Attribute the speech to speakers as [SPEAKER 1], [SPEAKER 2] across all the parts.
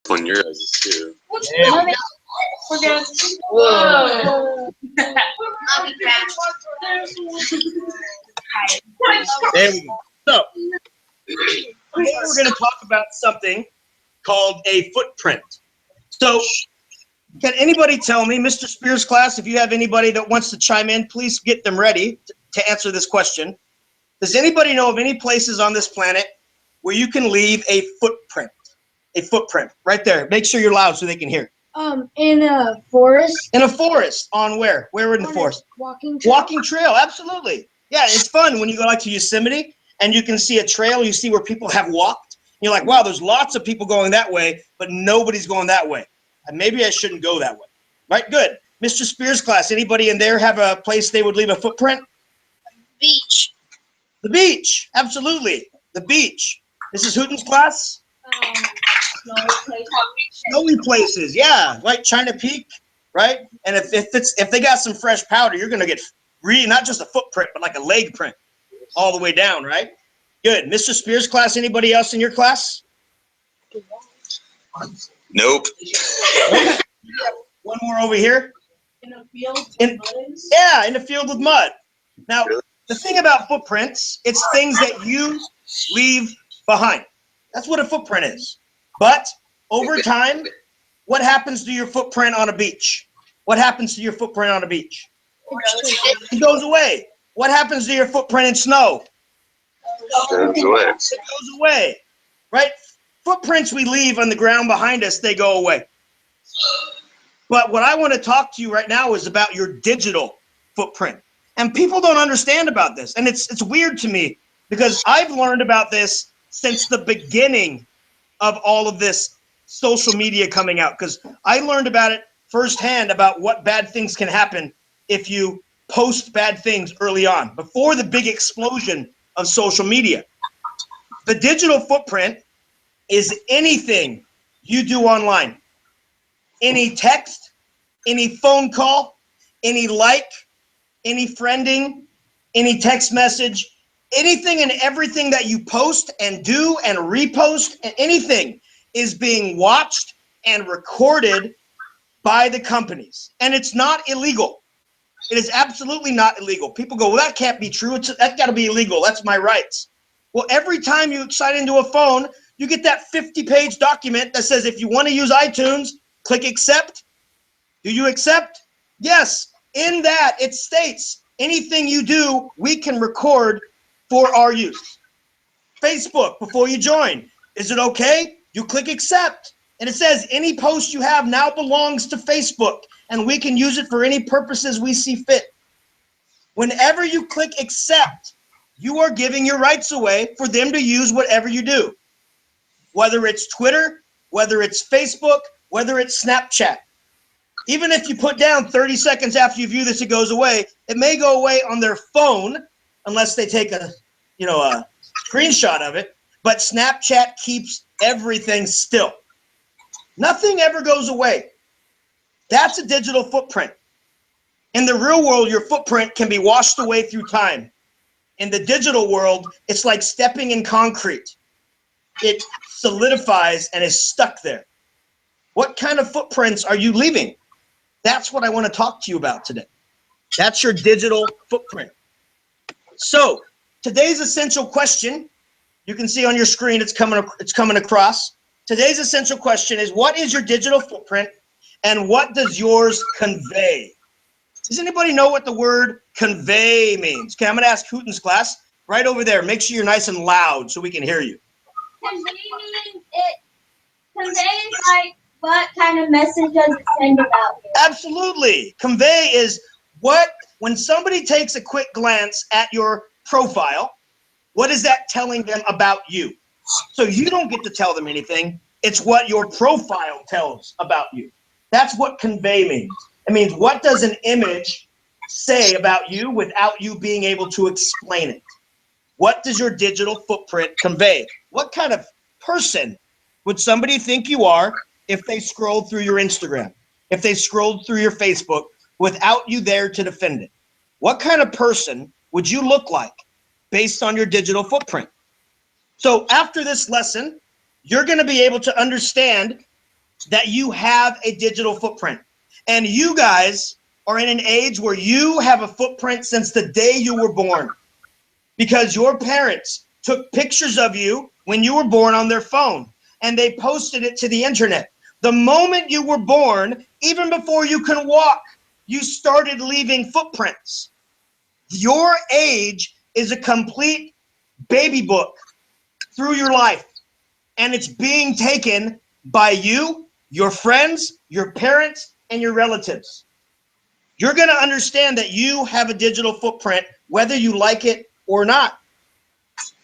[SPEAKER 1] On your guys' too.
[SPEAKER 2] Yeah.
[SPEAKER 3] We're good.
[SPEAKER 2] Whoa. There we go. So, today we're going to talk about something called a footprint. So, can anybody tell me, Mr. Spears class, if you have anybody that wants to chime in, please get them ready to answer this question. Does anybody know of any places on this planet where you can leave a footprint? A footprint, right there. Make sure you're loud so they can hear.
[SPEAKER 4] In a forest.
[SPEAKER 2] In a forest. On where? Where in the forest?
[SPEAKER 4] Walking trail.
[SPEAKER 2] Walking trail, absolutely. Yeah, it's fun when you go like to Yosemite and you can see a trail, you see where people have walked. You're like, wow, there's lots of people going that way, but nobody's going that way. And maybe I shouldn't go that way. Right, good. Mr. Spears class, anybody in there have a place they would leave a footprint?
[SPEAKER 3] Beach.
[SPEAKER 2] The beach, absolutely. The beach. Mrs. Hooten's class? Snowy places, yeah, like China Peak, right? And if they got some fresh powder, you're gonna get not just a footprint, but like a leg print all the way down, right? Good. Mr. Spears class, anybody else in your class?
[SPEAKER 1] Nope.
[SPEAKER 2] One more over here.
[SPEAKER 4] In a field.
[SPEAKER 2] Yeah, in the field with mud. Now, the thing about footprints, it's things that you leave behind. That's what a footprint is. But over time, what happens to your footprint on a beach? What happens to your footprint on a beach? It goes away. What happens to your footprint in snow?
[SPEAKER 1] Goes away.
[SPEAKER 2] It goes away, right? Footprints we leave on the ground behind us, they go away. But what I want to talk to you right now is about your digital footprint. And people don't understand about this. And it's weird to me because I've learned about this since the beginning of all of this social media coming out, because I learned about it firsthand about what bad things can happen if you post bad things early on, before the big explosion of social media. The digital footprint is anything you do online. Any text, any phone call, any like, any friending, any text message, anything and everything that you post and do and repost, and anything is being watched and recorded by the companies. And it's not illegal. It is absolutely not illegal. People go, well, that can't be true. That's got to be illegal. That's my rights. Well, every time you sign into a phone, you get that 50-page document that says if you want to use iTunes, click accept. Do you accept? Yes. In that, it states anything you do, we can record for our use. Facebook, before you join, is it okay? You click accept. And it says any post you have now belongs to Facebook, and we can use it for any purposes we see fit. Whenever you click accept, you are giving your rights away for them to use whatever you do. Whether it's Twitter, whether it's Facebook, whether it's Snapchat. Even if you put down 30 seconds after you view this, it goes away. It may go away on their phone, unless they take a screenshot of it. But Snapchat keeps everything still. Nothing ever goes away. That's a digital footprint. In the real world, your footprint can be washed away through time. In the digital world, it's like stepping in concrete. It solidifies and is stuck there. What kind of footprints are you leaving? That's what I want to talk to you about today. That's your digital footprint. So today's essential question, you can see on your screen, it's coming across. Today's essential question is, what is your digital footprint and what does yours convey? Does anybody know what the word convey means? Okay, I'm going to ask Hooten's class right over there. Make sure you're nice and loud so we can hear you.
[SPEAKER 5] Convey means it conveys like what kind of message does it send about you?
[SPEAKER 2] Absolutely. Convey is when somebody takes a quick glance at your profile, what is that telling them about you? So you don't get to tell them anything. It's what your profile tells about you. That's what convey means. It means what does an image say about you without you being able to explain it? What does your digital footprint convey? What kind of person would somebody think you are if they scrolled through your Instagram, if they scrolled through your Facebook without you there to defend it? What kind of person would you look like based on your digital footprint? So after this lesson, you're going to be able to understand that you have a digital footprint. And you guys are in an age where you have a footprint since the day you were born, because your parents took pictures of you when you were born on their phone and they posted it to the internet. The moment you were born, even before you can walk, you started leaving footprints. Your age is a complete baby book through your life, and it's being taken by you, your friends, your parents, and your relatives. You're going to understand that you have a digital footprint, whether you like it or not.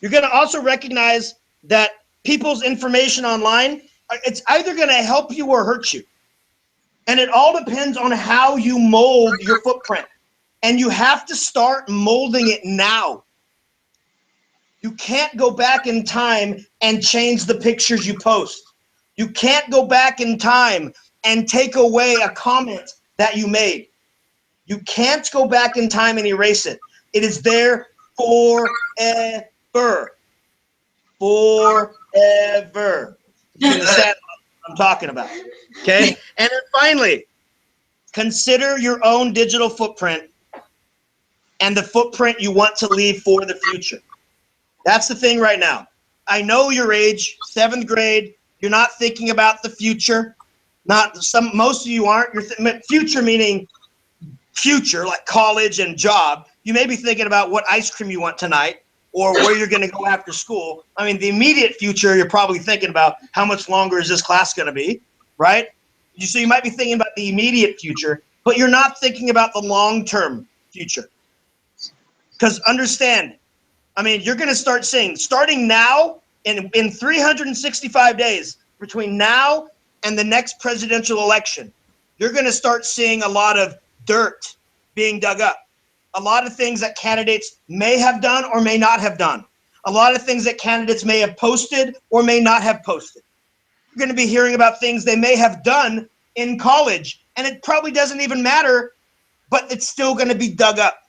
[SPEAKER 2] You're going to also recognize that people's information online, it's either going to help you or hurt you. And it all depends on how you mold your footprint. And you have to start molding it now. You can't go back in time and change the pictures you post. You can't go back in time and take away a comment that you made. You can't go back in time and erase it. It is there forever. Forever. You understand what I'm talking about? Okay? And then finally, consider your own digital footprint and the footprint you want to leave for the future. That's the thing right now. I know your age, 7th grade, you're not thinking about the future. Most of you aren't. Future meaning future, like college and job. You may be thinking about what ice cream you want tonight or where you're going to go after school. I mean, the immediate future, you're probably thinking about how much longer is this class going to be, right? So you might be thinking about the immediate future, but you're not thinking about the long-term future. Because understand, I mean, you're going to start seeing, starting now, in 365 days, between now and the next presidential election, you're going to start seeing a lot of dirt being dug up. A lot of things that candidates may have done or may not have done. A lot of things that candidates may have posted or may not have posted. You're going to be hearing about things they may have done in college, and it probably doesn't even matter, but it's still going to be dug up.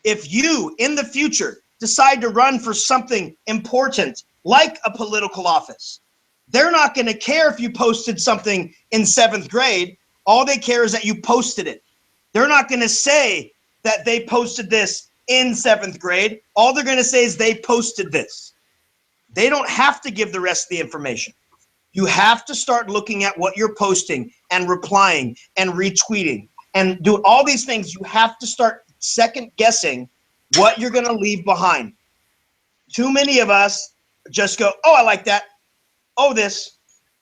[SPEAKER 2] If you, in the future, decide to run for something important, like a political office, they're not going to care if you posted something in 7th grade. All they care is that you posted it. They're not going to say that they posted this in 7th grade. All they're going to say is they posted this. They don't have to give the rest of the information. You have to start looking at what you're posting and replying and retweeting and do all these things. You have to start second guessing what you're going to leave behind. Too many of us just go, oh, I like that. Oh, this.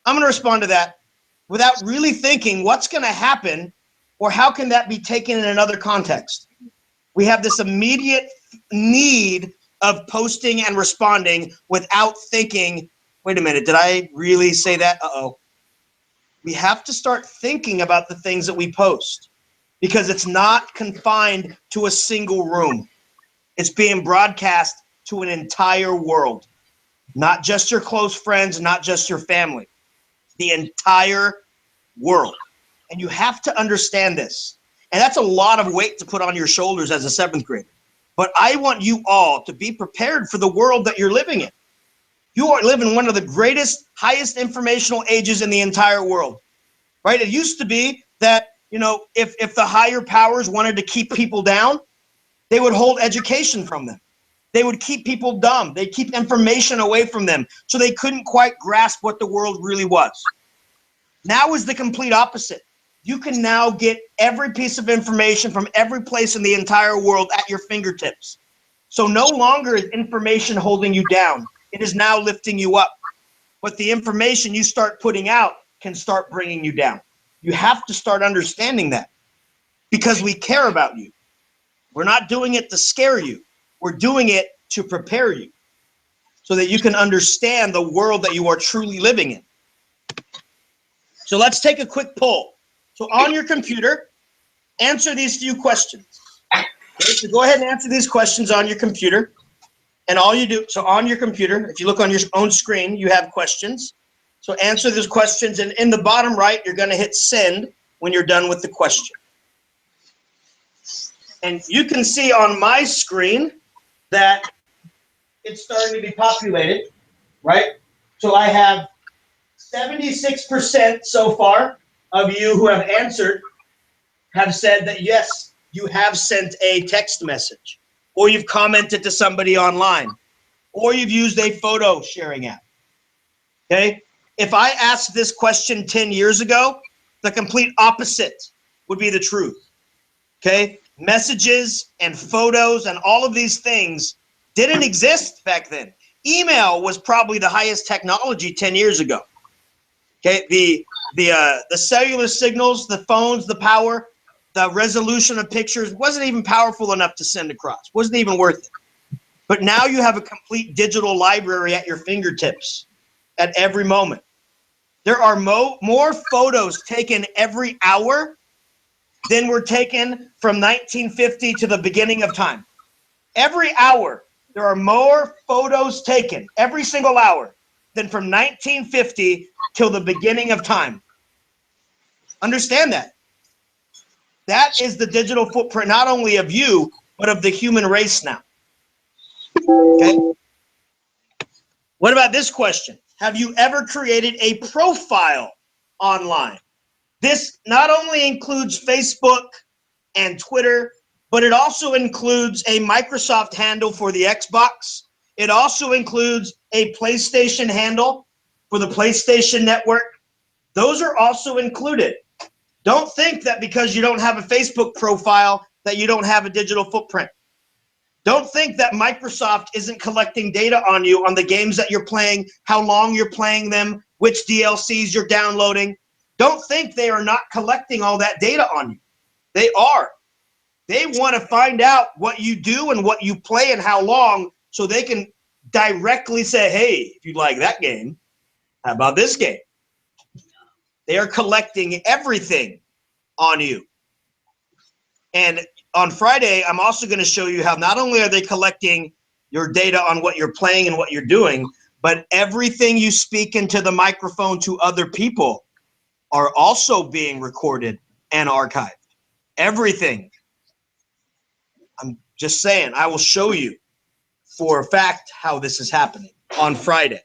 [SPEAKER 2] I'm going to respond to that without really thinking what's going to happen or how can that be taken in another context. We have this immediate need of posting and responding without thinking, wait a minute, did I really say that? Uh-oh. We have to start thinking about the things that we post because it's not confined to a single room. It's being broadcast to an entire world, not just your close friends, not just your family, the entire world. And you have to understand this. And that's a lot of weight to put on your shoulders as a 7th grader. But I want you all to be prepared for the world that you're living in. You are living one of the greatest, highest informational ages in the entire world, right? It used to be that, you know, if the higher powers wanted to keep people down, they would hold education from them. They would keep people dumb. They'd keep information away from them so they couldn't quite grasp what the world really was. Now is the complete opposite. You can now get every piece of information from every place in the entire world at your fingertips. So no longer is information holding you down. It is now lifting you up. But the information you start putting out can start bringing you down. You have to start understanding that because we care about you. We're not doing it to scare you. We're doing it to prepare you so that you can understand the world that you are truly living in. So let's take a quick poll. So on your computer, answer these few questions. Okay, so go ahead and answer these questions on your computer. And all you do, so on your computer, if you look on your own screen, you have questions. So answer those questions. And in the bottom right, you're going to hit send when you're done with the question. And you can see on my screen that it's starting to be populated, right? So I have 76% so far of you who have answered have said that yes, you have sent a text message, or you've commented to somebody online, or you've used a photo sharing app. Okay? If I asked this question 10 years ago, the complete opposite would be the truth. Okay? Messages and photos and all of these things didn't exist back then. Email was probably the highest technology 10 years ago. Okay? The cellular signals, the phones, the power, the resolution of pictures wasn't even powerful enough to send across. Wasn't even worth it. But now you have a complete digital library at your fingertips at every moment. There are more photos taken every hour than were taken from 1950 to the beginning of time. Every hour, there are more photos taken every single hour than from 1950 till the beginning of time. Understand that. That is the digital footprint, not only of you, but of the human race now. Okay? What about this question? Have you ever created a profile online? This not only includes Facebook and Twitter, but it also includes a Microsoft handle for the Xbox. It also includes a PlayStation handle for the PlayStation Network. Those are also included. Don't think that because you don't have a Facebook profile that you don't have a digital footprint. Don't think that Microsoft isn't collecting data on you on the games that you're playing, how long you're playing them, which DLCs you're downloading. Don't think they are not collecting all that data on you. They are. They want to find out what you do and what you play and how long, so they can directly say, hey, if you like that game, how about this game? They are collecting everything on you. And on Friday, I'm also going to show you how not only are they collecting your data on what you're playing and what you're doing, but everything you speak into the microphone to other people are also being recorded and archived. Everything. I'm just saying, I will show you for a fact how this is happening on Friday.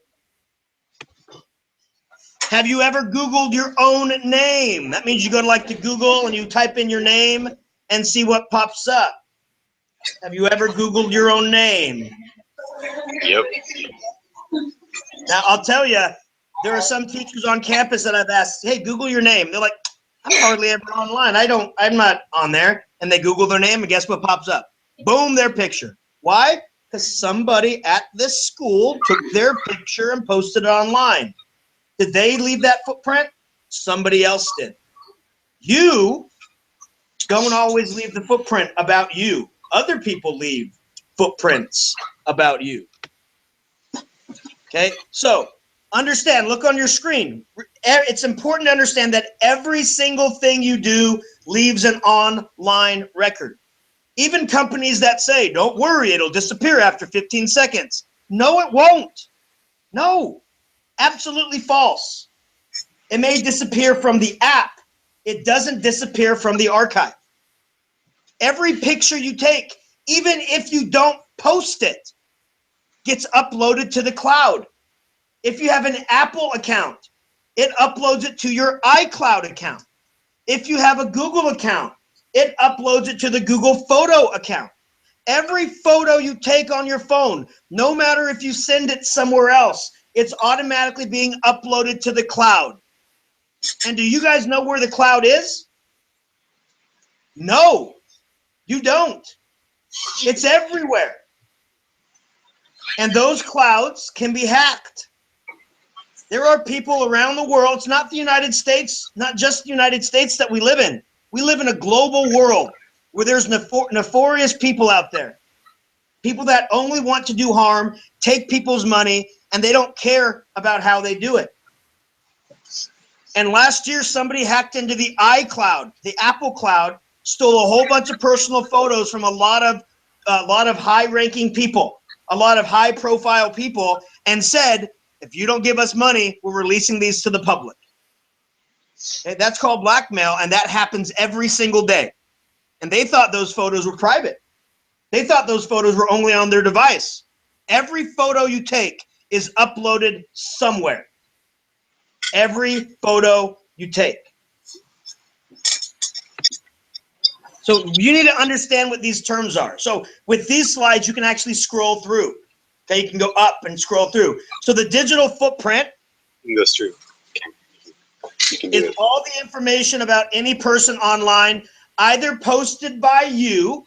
[SPEAKER 2] Have you ever Googled your own name? That means you go to Google and you type in your name and see what pops up. Have you ever Googled your own name?
[SPEAKER 1] Yep.
[SPEAKER 2] Now, I'll tell you, there are some teachers on campus that I've asked, hey, Google your name. They're like, I'm hardly ever online. I'm not on there. And they Google their name, and guess what pops up? Boom, their picture. Why? Because somebody at this school took their picture and posted it online. Did they leave that footprint? Somebody else did. You don't always leave the footprint about you. Other people leave footprints about you. Okay, so understand, look on your screen. It's important to understand that every single thing you do leaves an online record. Even companies that say, don't worry, it'll disappear after 15 seconds. No, it won't. No, absolutely false. It may disappear from the app. It doesn't disappear from the archive. Every picture you take, even if you don't post it, gets uploaded to the cloud. If you have an Apple account, it uploads it to your iCloud account. If you have a Google account, it uploads it to the Google Photo account. Every photo you take on your phone, no matter if you send it somewhere else, it's automatically being uploaded to the cloud. And do you guys know where the cloud is? No, you don't. It's everywhere. And those clouds can be hacked. There are people around the world. It's not the United States, not just the United States that we live in. We live in a global world where there's nefarious people out there. People that only want to do harm, take people's money, and they don't care about how they do it. And last year, somebody hacked into the iCloud, the Apple cloud, stole a whole bunch of personal photos from a lot of high-ranking people, a lot of high-profile people, and said, if you don't give us money, we're releasing these to the public. Okay, that's called blackmail, and that happens every single day. And they thought those photos were private. They thought those photos were only on their device. Every photo you take is uploaded somewhere. every photo you take. So you need to understand what these terms are. So with these slides, you can actually scroll through. Okay, you can go up and scroll through. So the digital footprint
[SPEAKER 1] Goes through. You can do
[SPEAKER 2] is
[SPEAKER 1] it.
[SPEAKER 2] all the information about any person online, either posted by you,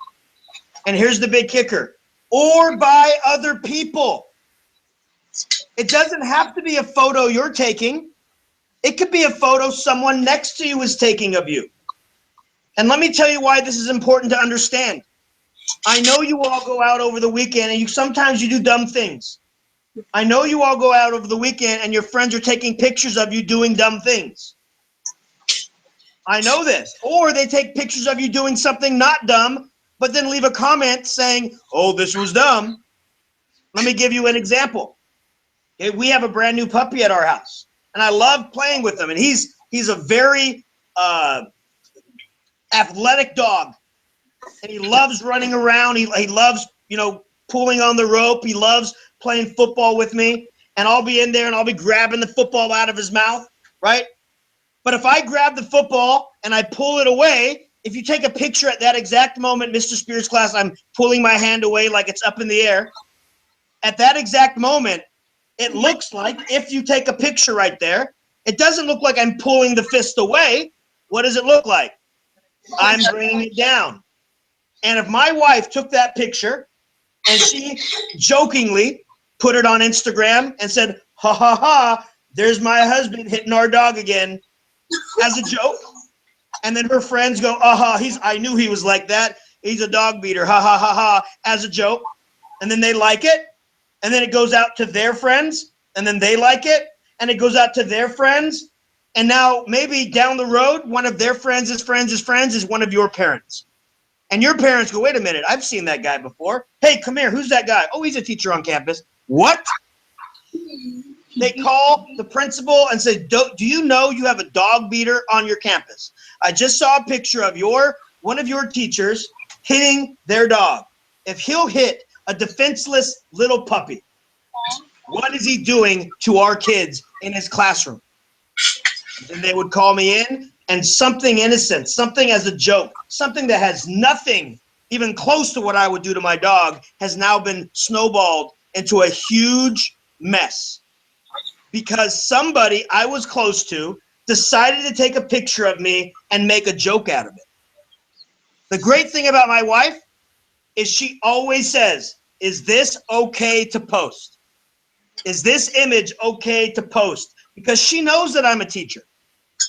[SPEAKER 2] and here's the big kicker, or by other people. It doesn't have to be a photo you're taking. It could be a photo someone next to you is taking of you. And let me tell you why this is important to understand. I know you all go out over the weekend and sometimes you do dumb things. I know you all go out over the weekend and your friends are taking pictures of you doing dumb things. I know this. Or they take pictures of you doing something not dumb, but then leave a comment saying, oh, this was dumb. Let me give you an example. Okay, we have a brand new puppy at our house, and I love playing with him. And he's a very athletic dog, and he loves running around. He loves, pulling on the rope. He loves playing football with me, and I'll be in there and I'll be grabbing the football out of his mouth, right? But if I grab the football and I pull it away, if you take a picture at that exact moment, Mr. Spears class, I'm pulling my hand away like it's up in the air. At that exact moment, it looks like, if you take a picture right there, it doesn't look like I'm pulling the fist away. What does it look like? I'm bringing it down. And if my wife took that picture and she jokingly put it on Instagram and said, ha, ha, ha, there's my husband hitting our dog again, as a joke, and then her friends go, I knew he was like that. He's a dog beater, ha, ha, ha, ha, as a joke. And then they like it, and then it goes out to their friends, and then they like it, and it goes out to their friends. And now maybe down the road, one of their friends' is one of your parents. And your parents go, wait a minute, I've seen that guy before. Hey, come here, who's that guy? Oh, he's a teacher on campus. What? They call the principal and say, do you know you have a dog beater on your campus? I just saw a picture of one of your teachers hitting their dog. If he'll hit a defenseless little puppy, what is he doing to our kids in his classroom? And they would call me in, and something innocent, something as a joke, something that has nothing even close to what I would do to my dog has now been snowballed into a huge mess because somebody I was close to decided to take a picture of me and make a joke out of it. The great thing about my wife is she always says, is this okay to post? Is this image okay to post? Because she knows that I'm a teacher.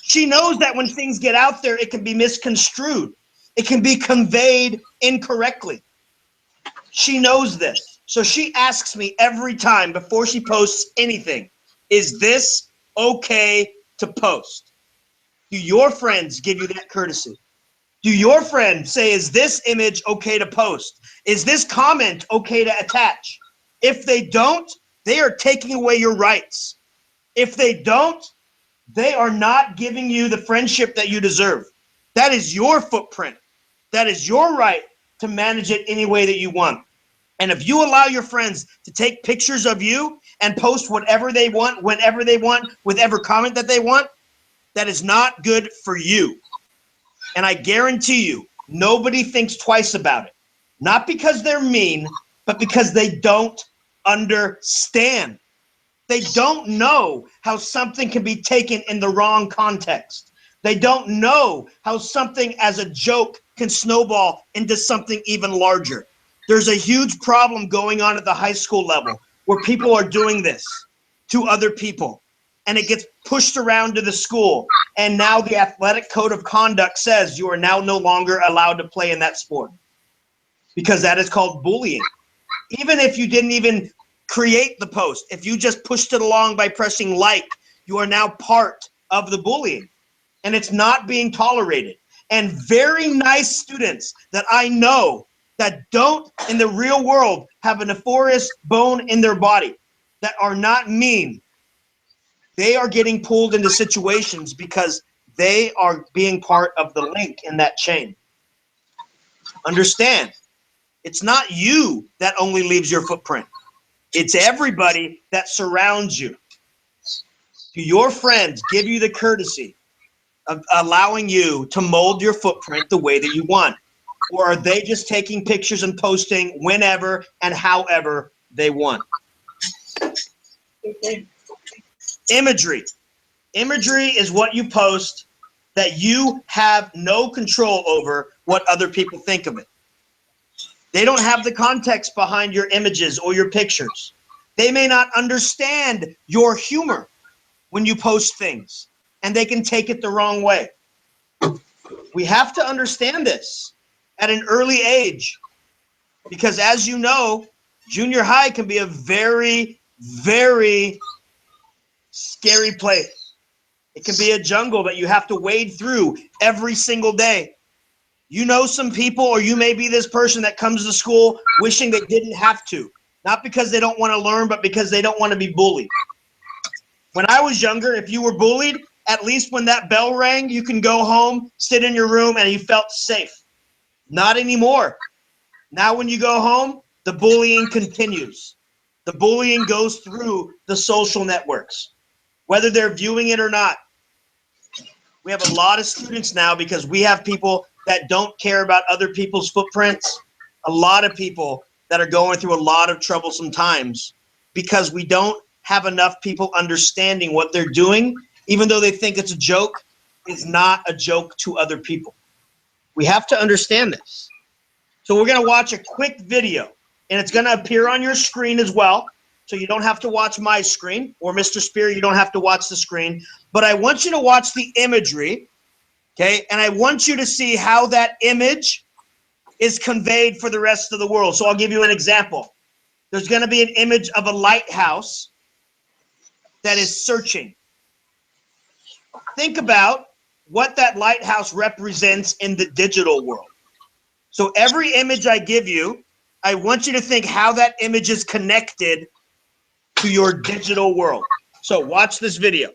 [SPEAKER 2] She knows that when things get out there, it can be misconstrued. It can be conveyed incorrectly. She knows this. So she asks me every time before she posts anything, is this okay to post? Do your friends give you that courtesy? Do your friends say, is this image okay to post? Is this comment okay to attach? If they don't, they are taking away your rights. If they don't, they are not giving you the friendship that you deserve. That is your footprint. That is your right to manage it any way that you want. And if you allow your friends to take pictures of you and post whatever they want, whenever they want, with every comment that they want, that is not good for you. And I guarantee you, nobody thinks twice about it. Not because they're mean, but because they don't understand. They don't know how something can be taken in the wrong context. They don't know how something as a joke can snowball into something even larger. There's a huge problem going on at the high school level where people are doing this to other people, and it gets pushed around to the school. And now the athletic code of conduct says you are now no longer allowed to play in that sport because that is called bullying. Even if you didn't even create the post, if you just pushed it along by pressing like, you are now part of the bullying, and it's not being tolerated. And very nice students that I know that don't in the real world have a nefarious bone in their body, that are not mean, they are getting pulled into situations because they are being part of the link in that chain. Understand, it's not you that only leaves your footprint. It's everybody that surrounds you. Do your friends give you the courtesy of allowing you to mold your footprint the way that you want? Or are they just taking pictures and posting whenever and however they want? Imagery. Imagery is what you post that you have no control over what other people think of it. They don't have the context behind your images or your pictures. They may not understand your humor when you post things, and they can take it the wrong way. We have to understand this at an early age, because as you know, junior high can be a very, very scary place. It can be a jungle that you have to wade through every single day. You know some people, or you may be this person that comes to school wishing they didn't have to. Not because they don't want to learn, but because they don't want to be bullied. When I was younger, if you were bullied, at least when that bell rang, you can go home, sit in your room, and you felt safe. Not anymore. Now when you go home, the bullying continues. The bullying goes through the social networks, whether they're viewing it or not. We have a lot of students now because we have people that don't care about other people's footprints. A lot of people that are going through a lot of troublesome times because we don't have enough people understanding what they're doing, even though they think it's a joke, is not a joke to other people. We have to understand this. So we're going to watch a quick video, and it's going to appear on your screen as well. So you don't have to watch my screen, or Mr. Spear, you don't have to watch the screen. But I want you to watch the imagery, okay? And I want you to see how that image is conveyed for the rest of the world. So I'll give you an example. There's going to be an image of a lighthouse that is searching. Think about what that lighthouse represents in the digital world. So every image I give you, I want you to think how that image is connected to your digital world. So watch this video.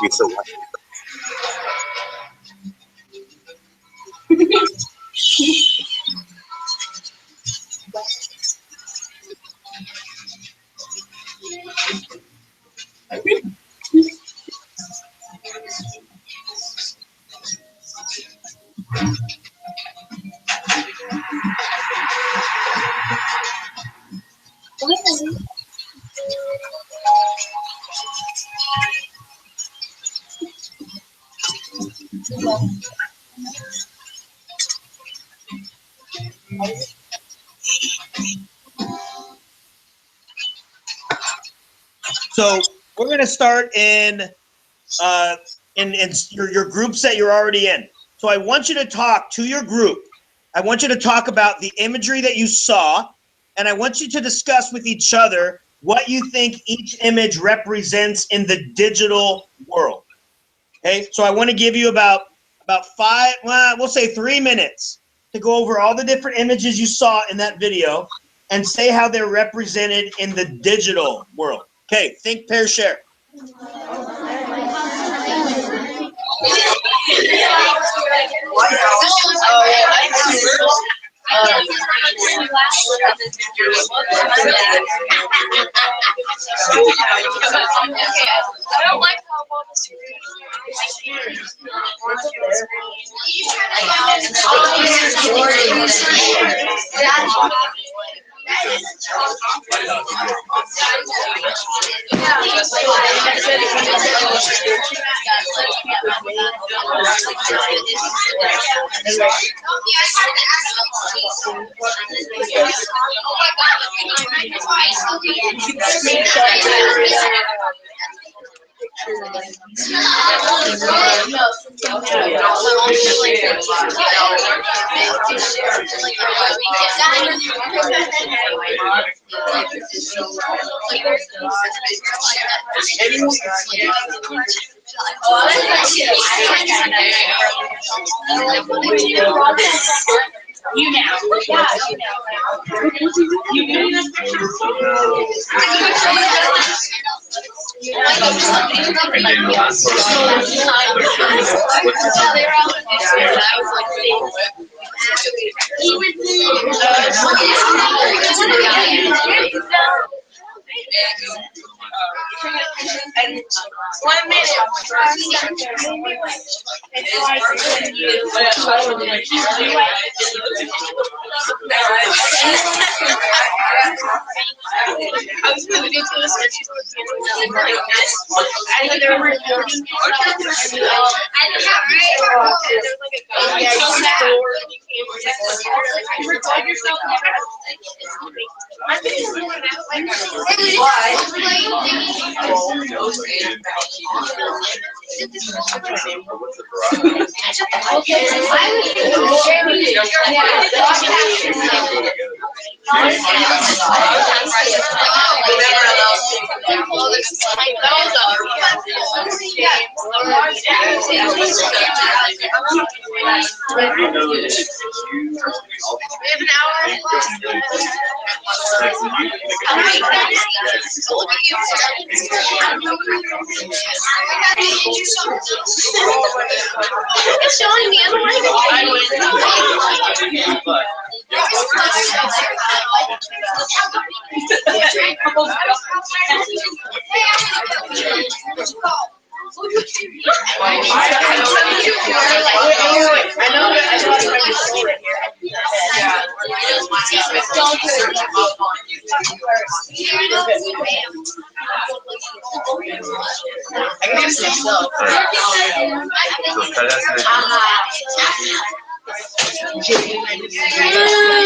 [SPEAKER 1] We so lucky.
[SPEAKER 2] So we're going to start in your groups that you're already in. So I want you to talk to your group. I want you to talk about the imagery that you saw, and I want you to discuss with each other what you think each image represents in the digital world. Okay, so I want to give you about 3 minutes to go over all the different images you saw in that video and say how they're represented in the digital world. Okay, think, pair, share.
[SPEAKER 3] I don't like how well the screen You now. Yeah, you And 1 minute. I was really good to this. I think there were It's showing me.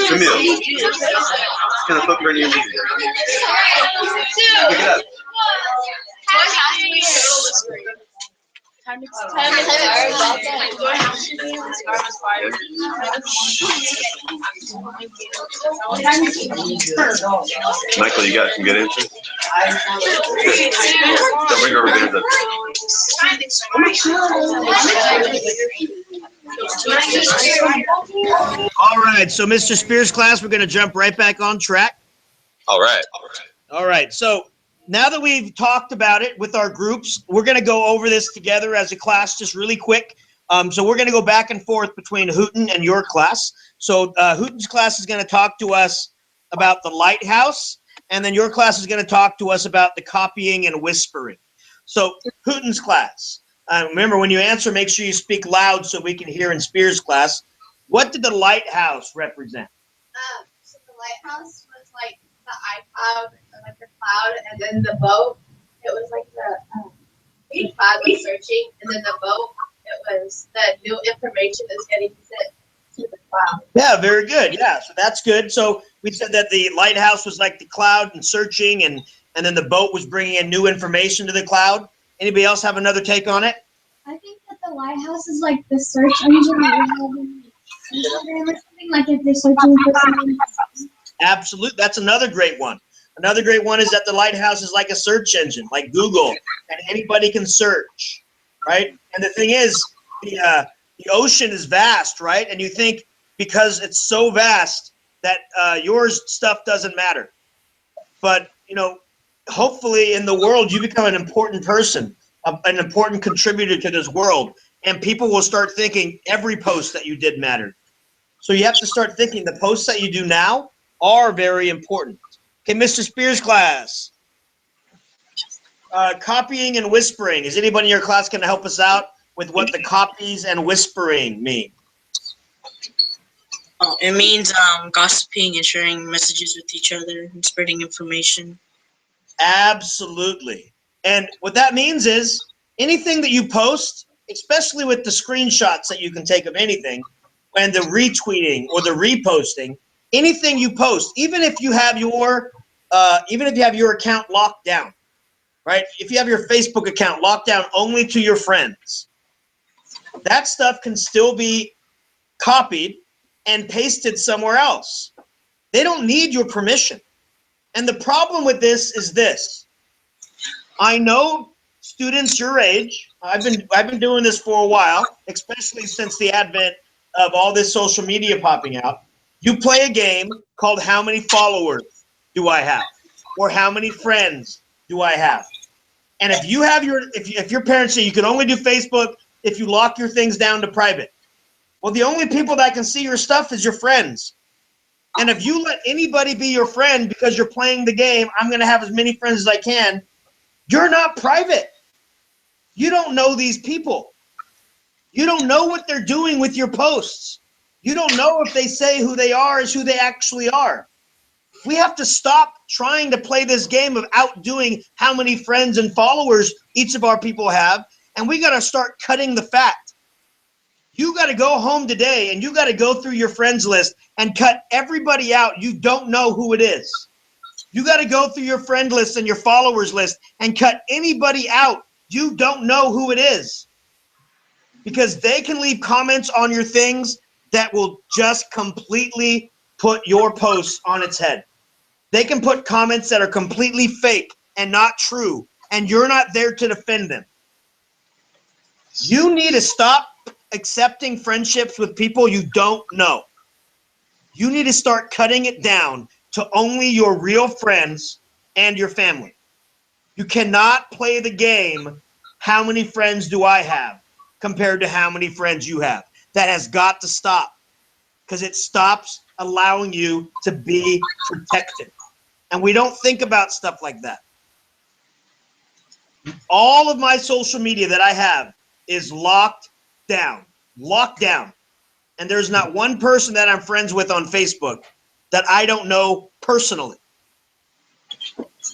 [SPEAKER 1] Camille, it's gonna footprint in your media. Pick it up. Michael, you got some good answers? Don't bring over good stuff.
[SPEAKER 2] All right, so Mr. Spears' class, we're going to jump right back on track.
[SPEAKER 1] All right.
[SPEAKER 2] All right, so now that we've talked about it with our groups, we're going to go over this together as a class just really quick. So we're going to go back and forth between Hooten and your class. So Hooten's class is going to talk to us about the lighthouse, and then your class is going to talk to us about the copying and whispering. So Hooten's class, remember when you answer, make sure you speak loud so we can hear in Spears' class. What did the lighthouse represent?
[SPEAKER 5] So the lighthouse was like the iCloud, like the cloud, and then the boat, it was like the cloud was searching, and then the boat, it was the new information is getting sent to the cloud.
[SPEAKER 2] Yeah, very good. Yeah, so that's good. So we said that the lighthouse was like the cloud and searching, and then the boat was bringing in new information to the cloud. Anybody else have another take on it?
[SPEAKER 4] I think that the lighthouse is like the search engine that we have in or something, like if they're searching for something.
[SPEAKER 2] Absolutely. That's another great one. Another great one is that the lighthouse is like a search engine, like Google, and anybody can search, right? And the thing is, the ocean is vast, right? And you think because it's so vast that yours stuff doesn't matter. But, you know, hopefully in the world you become an important person, an important contributor to this world, and people will start thinking every post that you did mattered. So you have to start thinking the posts that you do now are very important. Okay, Mr. Spears' class. Copying and whispering. Is anybody in your class going to help us out with what the copies and whispering mean?
[SPEAKER 6] It means gossiping and sharing messages with each other and spreading information.
[SPEAKER 2] Absolutely. And what that means is anything that you post, especially with the screenshots that you can take of anything, and the retweeting or the reposting, anything you post, even if you have your account locked down, right? If you have your Facebook account locked down only to your friends, that stuff can still be copied and pasted somewhere else. They don't need your permission. And the problem with this is this. I know students your age, I've been doing this for a while, especially since the advent of all this social media popping out. You play a game called How Many Followers Do I Have? Or How Many Friends Do I Have? And if you have if your parents say you can only do Facebook if you lock your things down to private, well, the only people that can see your stuff is your friends. And if you let anybody be your friend because you're playing the game, I'm going to have as many friends as I can, you're not private. You don't know these people. You don't know what they're doing with your posts. You don't know if they say who they are is who they actually are. We have to stop trying to play this game of outdoing how many friends and followers each of our people have, and we got to start cutting the fat. You got to go home today and you got to go through your friends list and cut everybody out you don't know who it is. You got to go through your friend list and your followers list and cut anybody out you don't know who it is. Because they can leave comments on your things that will just completely put your post on its head. They can put comments that are completely fake and not true, and you're not there to defend them. You need to stop accepting friendships with people you don't know. You need to start cutting it down to only your real friends and your family. You cannot play the game, how many friends do I have, compared to how many friends you have. That has got to stop, because it stops allowing you to be protected. And we don't think about stuff like that. All of my social media that I have is locked down. And there's not one person that I'm friends with on Facebook that I don't know personally.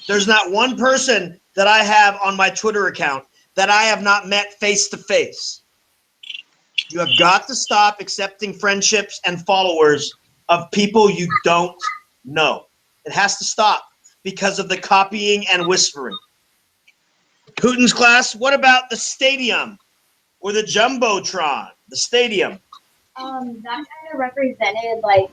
[SPEAKER 2] There's not one person that I have on my Twitter account that I have not met face to face. You have got to stop accepting friendships and followers of people you don't know. It has to stop because of the copying and whispering. Putin's class, what about the stadium or the Jumbotron, the stadium?
[SPEAKER 4] That kind of represented, like,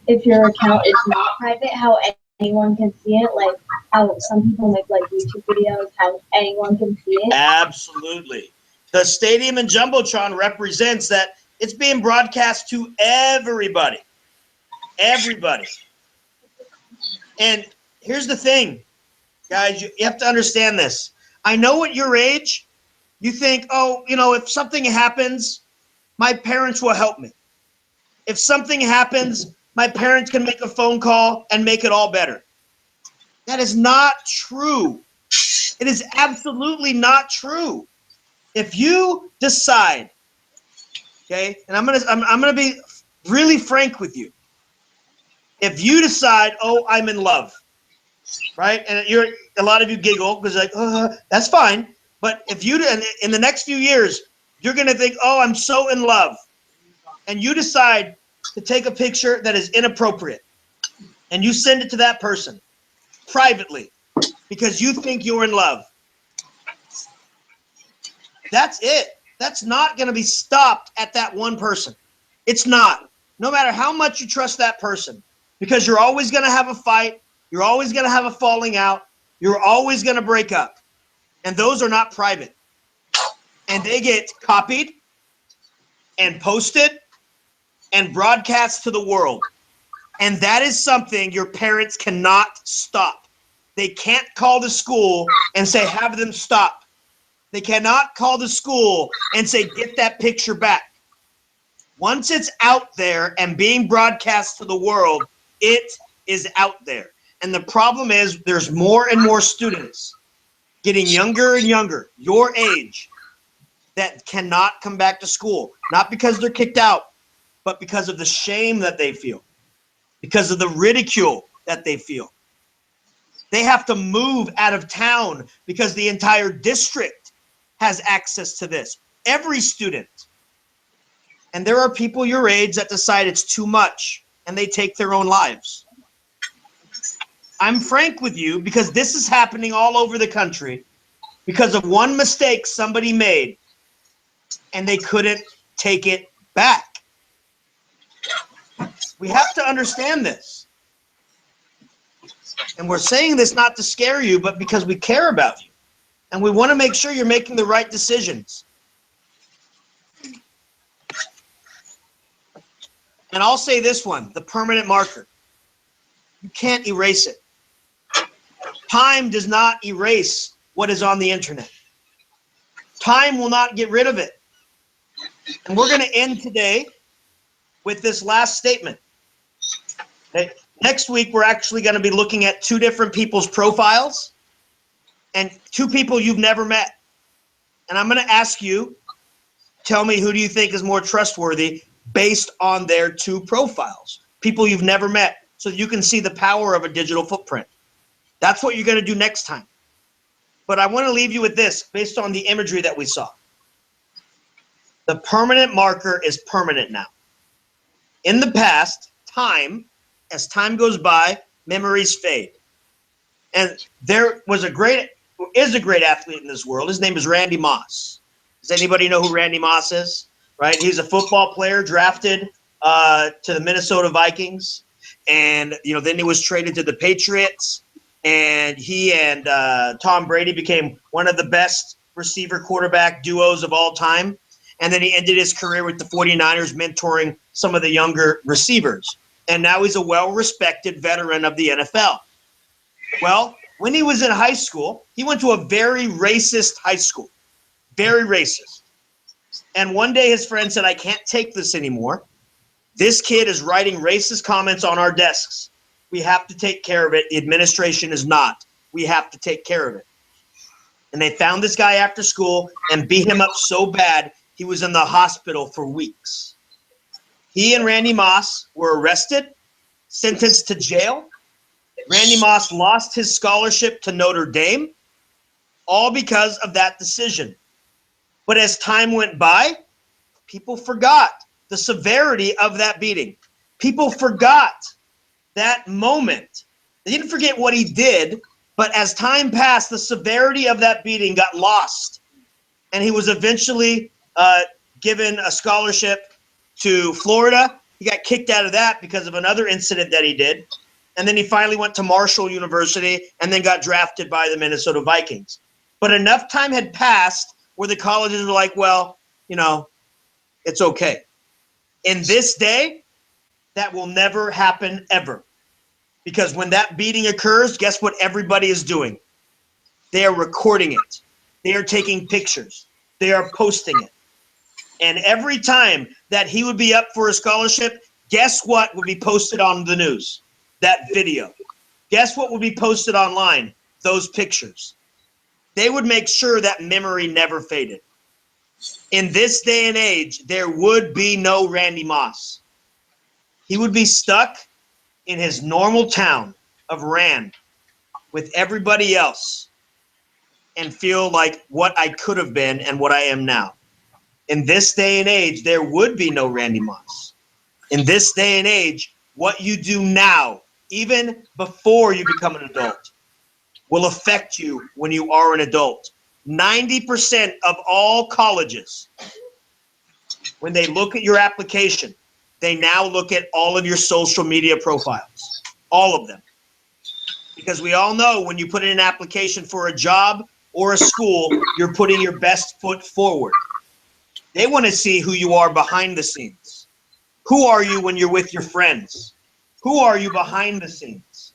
[SPEAKER 4] if your account is not private, how anyone can see it, like how some people make like YouTube videos, how anyone can see it.
[SPEAKER 2] Absolutely. The stadium and Jumbotron represents that it's being broadcast to everybody. Everybody. And here's the thing, guys, you have to understand this. I know at your age, you think, oh, you know, if something happens, my parents will help me. If something happens, my parents can make a phone call and make it all better. That is not true. It is absolutely not true. If you decide, okay, and I'm gonna be really frank with you. If you decide, oh, I'm in love, right? And a lot of you giggle because like, that's fine. But if you in the next few years, you're gonna think, oh, I'm so in love, and you decide to take a picture that is inappropriate, and you send it to that person privately because you think you're in love. That's it. That's not going to be stopped at that one person. It's not. No matter how much you trust that person, because you're always going to have a fight. You're always going to have a falling out. You're always going to break up. And those are not private. And they get copied and posted and broadcast to the world. And that is something your parents cannot stop. They can't call the school and say, have them stop. They cannot call the school and say, get that picture back. Once it's out there and being broadcast to the world, it is out there. And the problem is there's more and more students getting younger and younger, your age, that cannot come back to school. Not because they're kicked out, but because of the shame that they feel, because of the ridicule that they feel. They have to move out of town because the entire district has access to this. Every student. And there are people your age that decide it's too much and they take their own lives. I'm frank with you because this is happening all over the country. because of one mistake somebody made and they couldn't take it back. We have to understand this. And we're saying this not to scare you, but because we care about you. And we want to make sure you're making the right decisions. And I'll say this one, the permanent marker. You can't erase it. Time does not erase what is on the internet. Time will not get rid of it. And we're going to end today with this last statement. Okay. Next week, we're actually going to be looking at two different people's profiles and two people you've never met. And I'm going to ask you, tell me who do you think is more trustworthy based on their two profiles, people you've never met, so that you can see the power of a digital footprint. That's what you're going to do next time. But I want to leave you with this based on the imagery that we saw. The permanent marker is permanent now. In the past, as time goes by, memories fade. And there is a great athlete in this world. His name is Randy Moss. Does anybody know who Randy Moss is? Right? He's a football player drafted to the Minnesota Vikings. And, then he was traded to the Patriots. And he and Tom Brady became one of the best receiver quarterback duos of all time. And then he ended his career with the 49ers, mentoring some of the younger receivers. And now he's a well-respected veteran of the NFL. Well, when he was in high school, he went to a very racist high school. Very racist. And one day his friend said, I can't take this anymore. This kid is writing racist comments on our desks. We have to take care of it. The administration is not. We have to take care of it. And they found this guy after school and beat him up so bad, he was in the hospital for weeks. He and Randy Moss were arrested, sentenced to jail. Randy Moss lost his scholarship to Notre Dame, all because of that decision. But as time went by, people forgot the severity of that beating. People forgot that moment. They didn't forget what he did, but as time passed, the severity of that beating got lost. And he was eventually given a scholarship to Florida. He got kicked out of that because of another incident that he did. And then he finally went to Marshall University and then got drafted by the Minnesota Vikings. But enough time had passed where the colleges were like, well, it's okay. In this day, that will never happen ever. Because when that beating occurs, guess what everybody is doing? They are recording it. They are taking pictures. They are posting it. And every time that he would be up for a scholarship, guess what would be posted on the news? That video. Guess what would be posted online? Those pictures. They would make sure that memory never faded. In this day and age, there would be no Randy Moss. He would be stuck in his normal town of Rand with everybody else and feel like what I could have been and what I am now. In this day and age, there would be no Randy Moss. In this day and age, what you do now, even before you become an adult, will affect you when you are an adult. 90% of all colleges, when they look at your application, they now look at all of your social media profiles, all of them. Because we all know when you put in an application for a job or a school, you're putting your best foot forward. They want to see who you are behind the scenes. Who are you when you're with your friends? Who are you behind the scenes?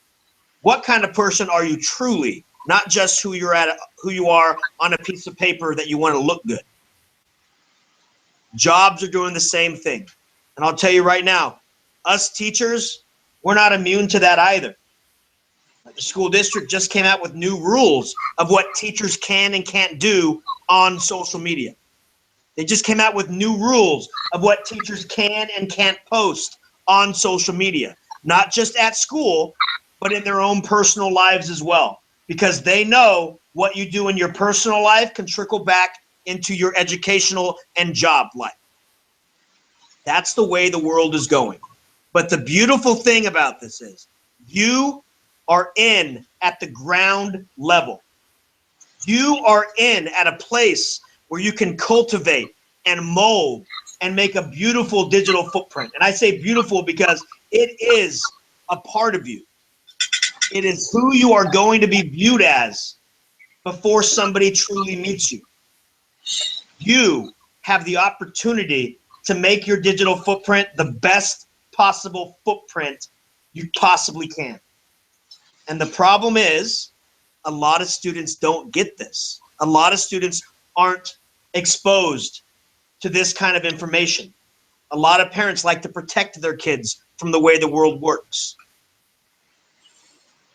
[SPEAKER 2] What kind of person are you truly? Not just who you are on a piece of paper that you want to look good. Jobs are doing the same thing. And I'll tell you right now, us teachers, we're not immune to that either. The school district just came out with new rules of what teachers can and can't do on social media. They just came out with new rules of what teachers can and can't post on social media, not just at school, but in their own personal lives as well, because they know what you do in your personal life can trickle back into your educational and job life. That's the way the world is going. But the beautiful thing about this is you are in at the ground level. You are at a place where you can cultivate and mold and make a beautiful digital footprint. And I say beautiful because it is a part of you. It is who you are going to be viewed as before somebody truly meets you. You have the opportunity to make your digital footprint the best possible footprint you possibly can. And the problem is, a lot of students don't get this. A lot of students aren't exposed to this kind of information. A lot of parents like to protect their kids from the way the world works.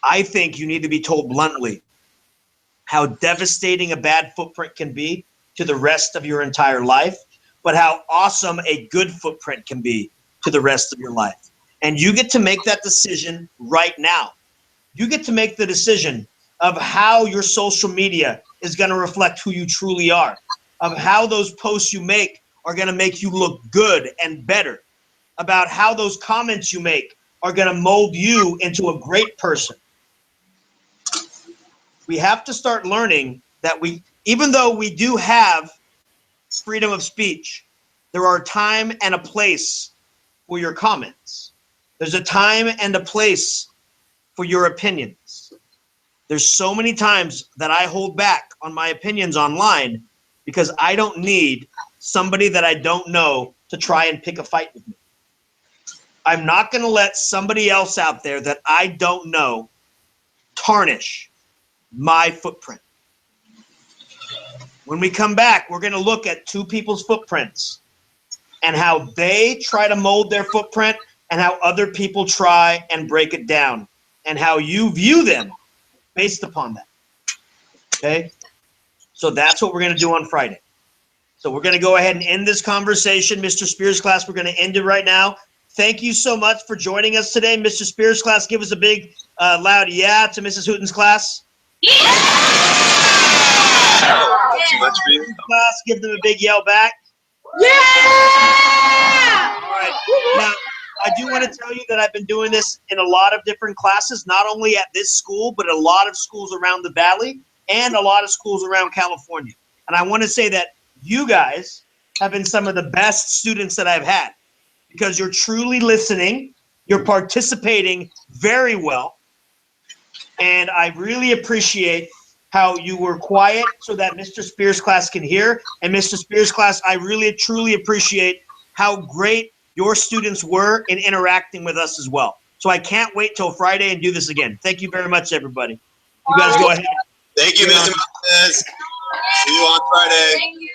[SPEAKER 2] I think you need to be told bluntly how devastating a bad footprint can be to the rest of your entire life, but how awesome a good footprint can be to the rest of your life. And you get to make that decision right now. You get to make the decision of how your social media is going to reflect who you truly are, of how those posts you make are going to make you look good and better, about how those comments you make are going to mold you into a great person. We have to start learning that even though we do have freedom of speech, there are a time and a place for your comments. There's a time and a place for your opinions. There's so many times that I hold back on my opinions online because I don't need somebody that I don't know to try and pick a fight with me. I'm not going to let somebody else out there that I don't know tarnish my footprint. When we come back, we're going to look at two people's footprints and how they try to mold their footprint and how other people try and break it down and how you view them based upon that. Okay? So that's what we're going to do on Friday. So we're going to go ahead and end this conversation. Mr. Spears class, we're going to end it right now. Thank you so much for joining us today. Mr. Spears class, give us a big, loud yeah to Mrs. Hooten's class.
[SPEAKER 1] Too much for you?
[SPEAKER 2] Class, give them a big yell back.
[SPEAKER 3] Yeah!
[SPEAKER 2] All right. Now, I do want to tell you that I've been doing this in a lot of different classes, not only at this school, but a lot of schools around the Valley and a lot of schools around California. And I want to say that you guys have been some of the best students that I've had because you're truly listening, you're participating very well, and I really appreciate how you were quiet so that Mr. Spears class can hear. And Mr. Spears class, I really, truly appreciate how great your students were in interacting with us as well. So I can't wait till Friday and do this again. Thank you very much, everybody. You guys go ahead.
[SPEAKER 1] Thank you, Mr. Martinez. See you on Friday.
[SPEAKER 3] Thank you.